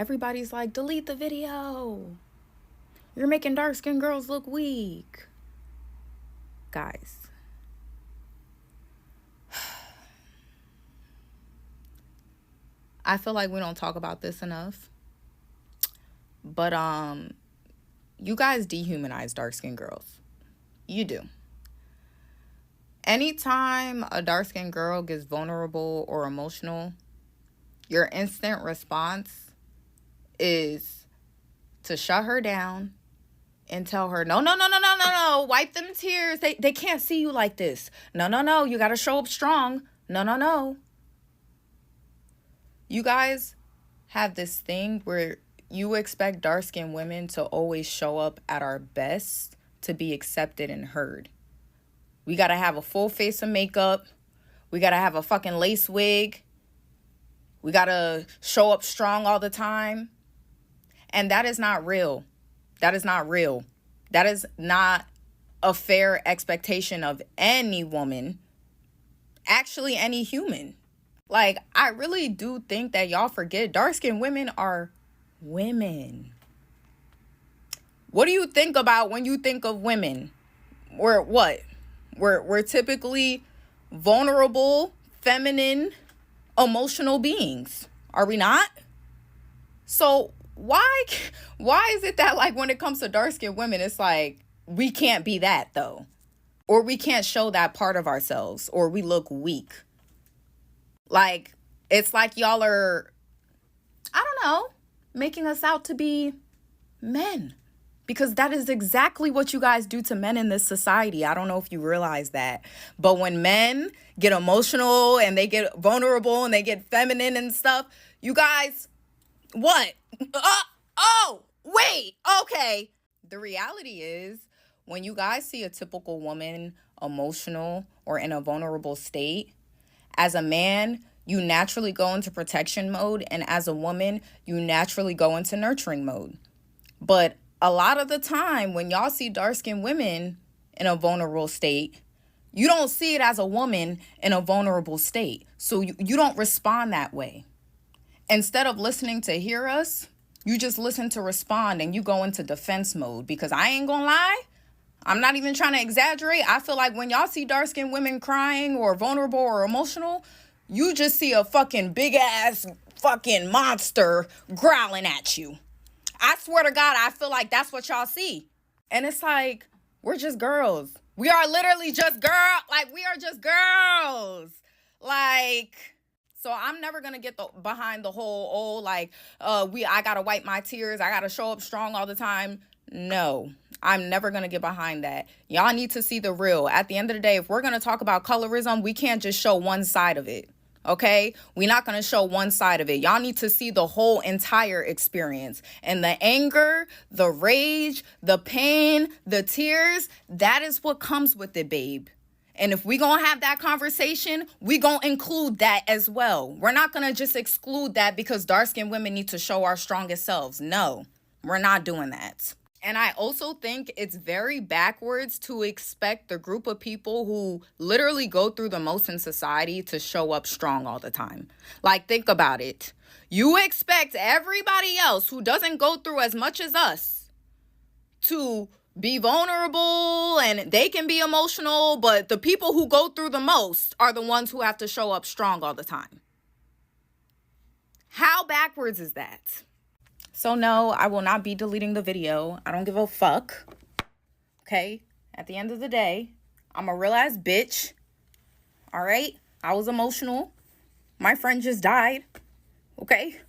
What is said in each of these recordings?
everybody's like, delete the video. You're making dark-skinned girls look weak. Guys, I feel like we don't talk about this enough. But you guys dehumanize dark-skinned girls. You do. Anytime a dark-skinned girl gets vulnerable or emotional, your instant response is to shut her down and tell her, no, wipe them tears. They can't see you like this. No, you got to show up strong. No. You guys have this thing where you expect dark-skinned women to always show up at our best to be accepted and heard. We got to have a full face of makeup. We got to have a fucking lace wig. We got to show up strong all the time. And that is not real. That is not real. That is not a fair expectation of any woman. Actually, any human. Like, I really do think that y'all forget dark-skinned women are women. What do you think about when you think of women? We're what? We're typically vulnerable, feminine, emotional beings. Are we not? So why is it that, like, when it comes to dark-skinned women, it's like we can't be that though? Or we can't show that part of ourselves, or we look weak. Like, it's like y'all are, I don't know, making us out to be men. Because that is exactly what you guys do to men in this society. I don't know if you realize that. But when men get emotional and they get vulnerable and they get feminine and stuff, you guys, what? Wait, okay. The reality is, when you guys see a typical woman emotional or in a vulnerable state, as a man, you naturally go into protection mode. And as a woman, you naturally go into nurturing mode. But a lot of the time, when y'all see dark-skinned women in a vulnerable state, you don't see it as a woman in a vulnerable state. So you don't respond that way. Instead of listening to hear us, you just listen to respond and you go into defense mode. Because I ain't gonna lie, I'm not even trying to exaggerate. I feel like when y'all see dark-skinned women crying or vulnerable or emotional, you just see a fucking big-ass fucking monster growling at you. I swear to God, I feel like that's what y'all see. And it's like, we're just girls. We are literally just we are just girls. Like, so I'm never going to get behind the whole, I got to wipe my tears. I got to show up strong all the time. No, I'm never going to get behind that. Y'all need to see the real. At the end of the day, if we're going to talk about colorism, we can't just show one side of it. Okay, we're not going to show one side of it. Y'all need to see the whole entire experience. And the anger, the rage, the pain, the tears, that is what comes with it, babe. And if we're going to have that conversation, we're going to include that as well. We're not going to just exclude that because dark-skinned women need to show our strongest selves. No, we're not doing that. And I also think it's very backwards to expect the group of people who literally go through the most in society to show up strong all the time. Like, think about it. You expect everybody else who doesn't go through as much as us to be vulnerable and they can be emotional, but the people who go through the most are the ones who have to show up strong all the time. How backwards is that? So no, I will not be deleting the video. I don't give a fuck. Okay? At the end of the day, I'm a real ass bitch. All right? I was emotional. My friend just died. Okay?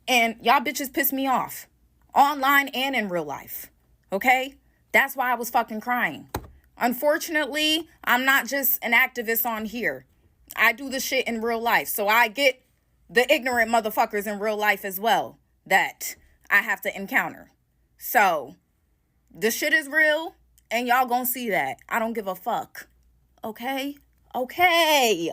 And y'all bitches piss me off. Online and in real life. Okay? That's why I was fucking crying. Unfortunately, I'm not just an activist on here. I do the shit in real life. So I get the ignorant motherfuckers in real life as well that I have to encounter. So, the shit is real, and y'all gonna see that. I don't give a fuck. Okay? Okay.